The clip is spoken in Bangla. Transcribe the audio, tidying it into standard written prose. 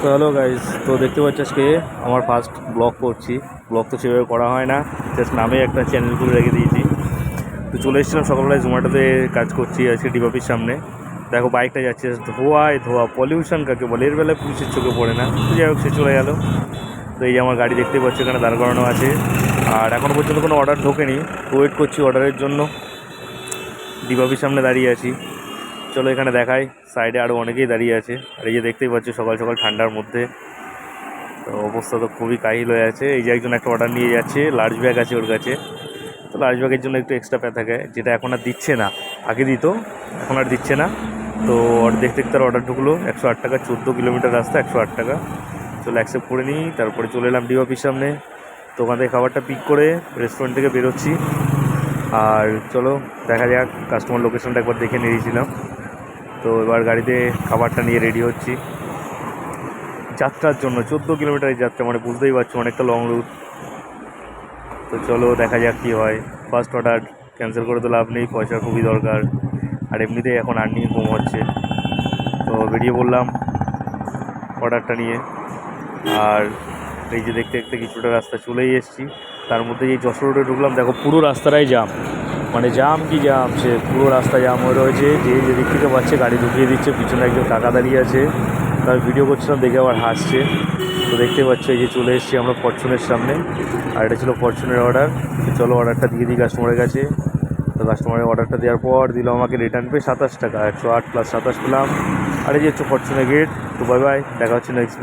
তো হ্যালো গাইস, তো দেখতে পাচ্ছি আজকে আমার ফার্স্ট ব্লগ করছি। ব্লগ তো সেভাবে করা হয় না, জাস্ট নামে একটা চ্যানেল খুলে রেখে দিয়েছি। তো চলে এসেছিলাম সকালবেলায়, জোম্যাটোতে কাজ করছি আজকে ডিবাপির সামনে। দেখো বাইকটা যাচ্ছে, ধোয়ায় ধোয়া, পলিউশন কাকে বলে, এর বেলায় পুলিশের চোখে পড়ে না। তো যাই হোক, সে চলে গেল। তো এই যে আমার গাড়ি দেখতে পাচ্ছি এখানে দাঁড় করানো আছে, আর এখনও পর্যন্ত কোনো অর্ডার ঢোকেনি। ওয়েট করছি অর্ডারের জন্য, ডিবাপির সামনে দাঁড়িয়ে আছি। চলো এখানে দেখাই, সাইডে আরও অনেকেই দাঁড়িয়ে আছে। আর এই যে দেখতেই পাচ্ছি সকাল সকাল ঠান্ডার মধ্যে তো অবস্থা তো খুবই কাহিল হয়ে আছে। এই যে একজন একটা অর্ডার নিয়ে যাচ্ছে, লার্জ ব্যাগ আছে ওর কাছে। তো লার্জ ব্যাগের জন্য একটু এক্সট্রা পে থাকে, যেটা এখন আর দিচ্ছে না, আগে দিত, এখন আর দিচ্ছে না। তো দেখতে দেখতে তার অর্ডার ঢুকলো 108 টাকা, 14 কিলোমিটার রাস্তা, 108 টাকা। চলো অ্যাকসেপ্ট করে নিই, তারপরে চলে এলাম ডিওপির সামনে। তো ওখান থেকে খাবারটা পিক করে রেস্টুরেন্ট থেকে বেরোচ্ছি। আর চলো দেখা যাক, কাস্টমার লোকেশনটা একবার দেখে নিয়েছিলাম। তো এবার গাড়িতে খাবারটা নিয়ে রেডি হচ্ছি যাত্রার জন্য। 14 কিলোমিটারের যাত্রা, মানে বুঝতেই পারছো অনেকটা লং রুট। তো চলো দেখা যাক কী হয়। ফার্স্ট অর্ডার ক্যান্সেল করে তো লাভ নেই, পয়সা খুবই দরকার, আর এমনিতেই এখন আর্নিং কম হচ্ছে। তো বেরিয়ে পড়লাম অর্ডারটা নিয়ে। আর এই যে দেখতে দেখতে কিছুটা রাস্তা চলেই এসেছি, তার মধ্যে এই যশোর রোডে ঢুকলাম। দেখো পুরো রাস্তাটাই জাম, মানে জাম কি জাম, সে পুরো রাস্তা জাম হয়ে রয়েছে। যে যেদিক থেকে পাচ্ছে গাড়ি ঢুকিয়ে দিচ্ছে, পিছনে একজন কাকা দাঁড়িয়ে আছে, তার ভিডিও করছিলাম, দেখে আবার হাসছে। তো দেখতে পাচ্ছি এই যে চলে এসেছি আমরা ফরচুনের সামনে, আর এটা ছিল ফরচুনের অর্ডার। তো চলো অর্ডারটা দিয়ে দিই কাস্টমারের কাছে। তো কাস্টমারের অর্ডারটা দেওয়ার পর দিল আমাকে রিটার্ন পে 27 টাকা, 108 + 27 পেলাম। আর এই যে হচ্ছে ফরচুনের গেট। তো বাই বাই, দেখা হচ্ছে নেক্সট।